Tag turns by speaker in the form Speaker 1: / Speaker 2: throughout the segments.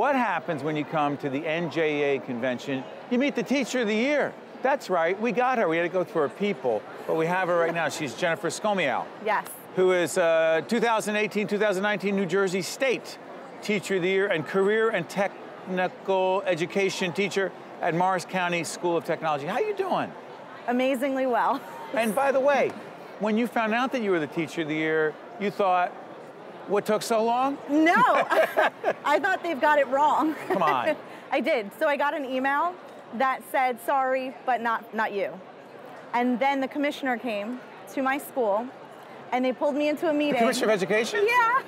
Speaker 1: What happens when you come to the NJEA Convention? You meet the Teacher of the Year. That's right, we got her. We had to go through her people, but we have her right now. She's Jennifer Skomial.
Speaker 2: Yes.
Speaker 1: Who is 2018-2019 New Jersey State Teacher of the Year and Career and Technical Education Teacher at Moris County School of Technology. How you doing?
Speaker 2: Amazingly well.
Speaker 1: And by the way, when you found out that you were the Teacher of the Year, you thought, what took so long?
Speaker 2: No, I thought they've got it wrong.
Speaker 1: Come on.
Speaker 2: I did. So I got an email that said, sorry, but not you. And then the commissioner came to my school and they pulled me into a meeting.
Speaker 1: The Commissioner of Education?
Speaker 2: Yeah.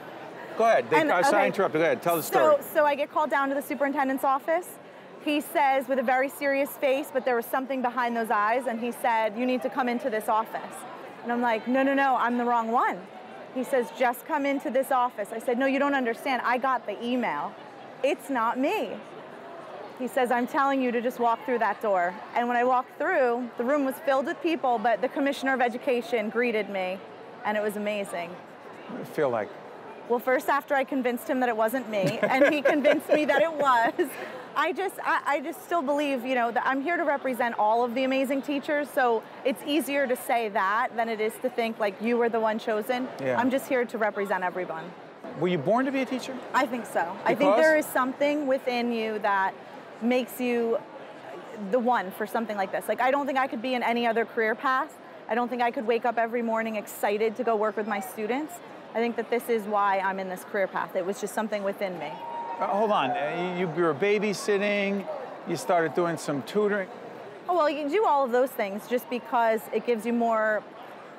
Speaker 1: Go ahead. I interrupted. Go ahead. Tell the story.
Speaker 2: So I get called down to the superintendent's office. He says, with a very serious face, but there was something behind those eyes, and he said, you need to come into this office. And I'm like, no, I'm the wrong one. He says, just come into this office. I said, no, you don't understand. I got the email. It's not me. He says, I'm telling you to just walk through that door. And when I walked through, the room was filled with people, but the Commissioner of Education greeted me, and it was amazing.
Speaker 1: What did it feel like?
Speaker 2: Well, first, after I convinced him that it wasn't me, and he convinced me that it was, I just still believe, you know, that I'm here to represent all of the amazing teachers, so it's easier to say that than it is to think like you were the one chosen.
Speaker 1: Yeah.
Speaker 2: I'm just here to represent everyone.
Speaker 1: Were you born to be a teacher?
Speaker 2: I think so.
Speaker 1: Because?
Speaker 2: I think there is something within you that makes you the one for something like this. Like, I don't think I could be in any other career path. I don't think I could wake up every morning excited to go work with my students. I think that this is why I'm in this career path. It was just something within me.
Speaker 1: Hold on, you were babysitting, you started doing some tutoring.
Speaker 2: Oh, well, you do all of those things just because it gives you more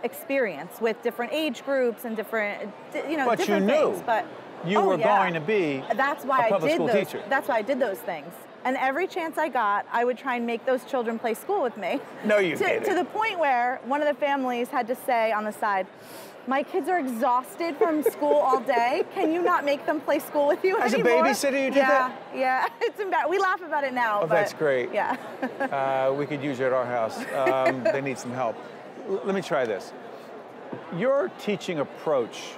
Speaker 2: experience with different age groups and different,
Speaker 1: But
Speaker 2: different
Speaker 1: you knew
Speaker 2: things. But
Speaker 1: you were going to be a public school teacher.
Speaker 2: That's why I did those things. And every chance I got, I would try and make those children play school with me.
Speaker 1: No, you didn't.
Speaker 2: To the point where one of the families had to say on the side, my kids are exhausted from school all day. Can you not make them play school with you anymore?
Speaker 1: As a babysitter, you did that?
Speaker 2: Yeah. It's embarrassing. We laugh about it now.
Speaker 1: Oh, that's great.
Speaker 2: Yeah.
Speaker 1: We could use you at our house. They need some help. Let me try this. Your teaching approach,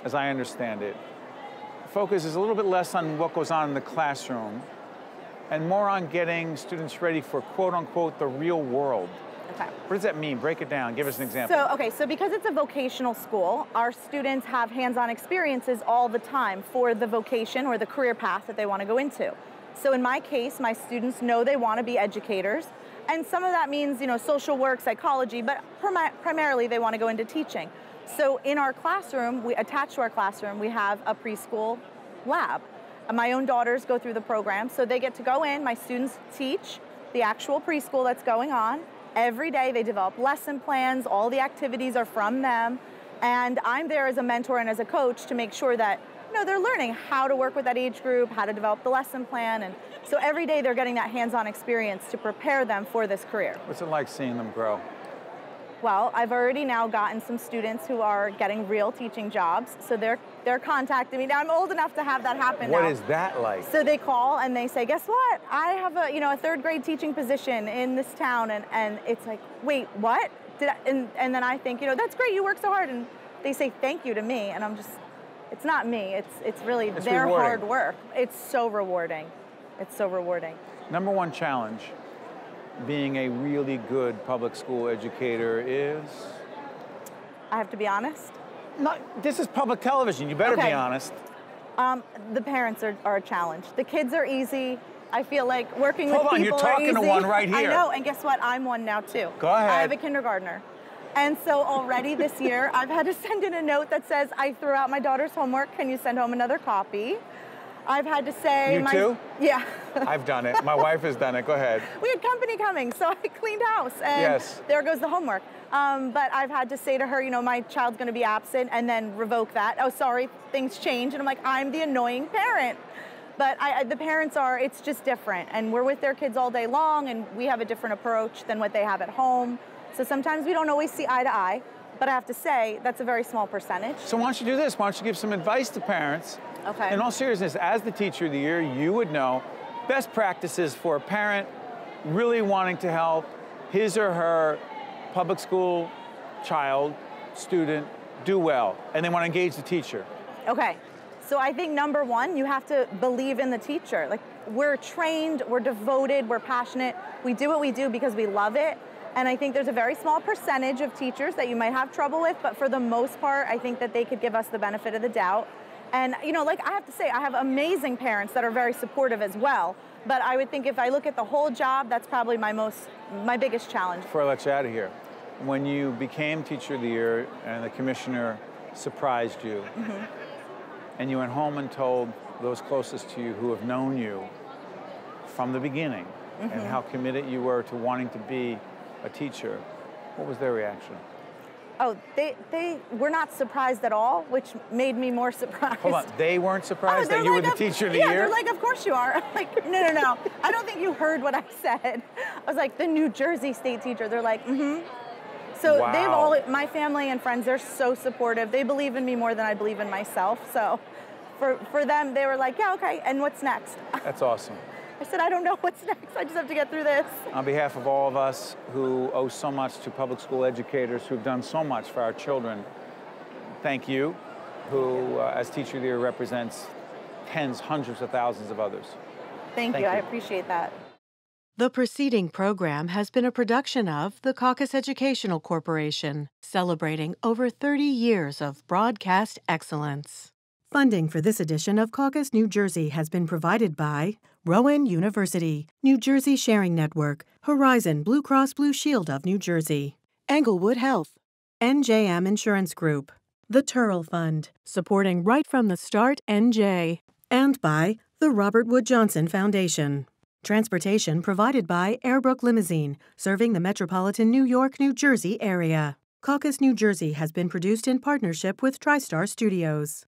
Speaker 1: as I understand it, focuses a little bit less on what goes on in the classroom and more on getting students ready for, quote unquote, the real world.
Speaker 2: Okay.
Speaker 1: What does that mean? Break it down. Give us an example.
Speaker 2: So because it's a vocational school, our students have hands-on experiences all the time for the vocation or the career path that they want to go into. So in my case, my students know they want to be educators, and some of that means, social work, psychology, but primarily they want to go into teaching. So in our classroom, attached to our classroom, we have a preschool lab. My own daughters go through the program, so they get to go in, my students teach the actual preschool that's going on. Every day they develop lesson plans, all the activities are from them, and I'm there as a mentor and as a coach to make sure that they're learning how to work with that age group, how to develop the lesson plan, and so every day they're getting that hands-on experience to prepare them for this career.
Speaker 1: What's it like seeing them grow?
Speaker 2: Well, I've already now gotten some students who are getting real teaching jobs, so they're contacting me. Now, I'm old enough to have that happen now.
Speaker 1: What is that like?
Speaker 2: So they call and they say, guess what? I have a third grade teaching position in this town, and it's like, wait, what? And then I think, that's great, you work so hard, and they say thank you to me, and I'm just, it's not me, it's really their
Speaker 1: rewarding.
Speaker 2: hard work. It's so rewarding. It's so rewarding.
Speaker 1: Number one challenge being a really good public school educator is?
Speaker 2: I have to be honest.
Speaker 1: This is public television, you better be honest.
Speaker 2: The parents are a challenge. The kids are easy. I feel like working with people
Speaker 1: Hold on, you're talking to one right here.
Speaker 2: I know, and guess what? I'm one now too.
Speaker 1: Go ahead.
Speaker 2: I have a kindergartner. And so already this year, I've had to send in a note that says, I threw out my daughter's homework, can you send home another copy? I've had to say...
Speaker 1: You too?
Speaker 2: Yeah.
Speaker 1: I've done it. My wife has done it. Go ahead.
Speaker 2: We had company coming, so I cleaned house, and there goes the homework. But I've had to say to her, my child's going to be absent, and then revoke that. Oh, sorry, things change. And I'm like, I'm the annoying parent. But the parents it's just different. And we're with their kids all day long, and we have a different approach than what they have at home. So sometimes we don't always see eye to eye. But I have to say, that's a very small percentage.
Speaker 1: So why don't you do this? Why don't you give some advice to parents?
Speaker 2: Okay.
Speaker 1: In all seriousness, as the Teacher of the Year, you would know best practices for a parent really wanting to help his or her public school child, student, do well, and they want to engage the teacher.
Speaker 2: Okay. So I think number one, you have to believe in the teacher. Like, we're trained, we're devoted, we're passionate. We do what we do because we love it. And I think there's a very small percentage of teachers that you might have trouble with, but for the most part, I think that they could give us the benefit of the doubt. And like I have to say, I have amazing parents that are very supportive as well. But I would think if I look at the whole job, that's probably my biggest challenge.
Speaker 1: Before I let you out of here, when you became Teacher of the Year and the commissioner surprised you, and you went home and told those closest to you who have known you from the beginning and how committed you were to wanting to be a teacher, what was their reaction?
Speaker 2: Oh, they were not surprised at all, which made me more surprised.
Speaker 1: Hold on, they weren't surprised that you were the Teacher of the Year?
Speaker 2: Yeah, they're like, of course you are. I'm like, no. I don't think you heard what I said. I was like, the New Jersey state teacher. They're like, So
Speaker 1: wow.
Speaker 2: my family and friends, they're so supportive. They believe in me more than I believe in myself. So for them, they were like, yeah, okay, and what's next?
Speaker 1: That's awesome.
Speaker 2: I said, I don't know what's next. I just have to get through this.
Speaker 1: On behalf of all of us who owe so much to public school educators who've done so much for our children, thank you, who, as Teacher of the Year, represents tens, hundreds of thousands of others.
Speaker 2: Thank you. I appreciate that.
Speaker 3: The preceding program has been a production of the Caucus Educational Corporation, celebrating over 30 years of broadcast excellence. Funding for this edition of Caucus New Jersey has been provided by Rowan University, New Jersey Sharing Network, Horizon Blue Cross Blue Shield of New Jersey, Englewood Health, NJM Insurance Group, the Turrell Fund, supporting right from the start NJ, and by the Robert Wood Johnson Foundation. Transportation provided by Airbrook Limousine, serving the metropolitan New York, New Jersey area. Caucus New Jersey has been produced in partnership with TriStar Studios.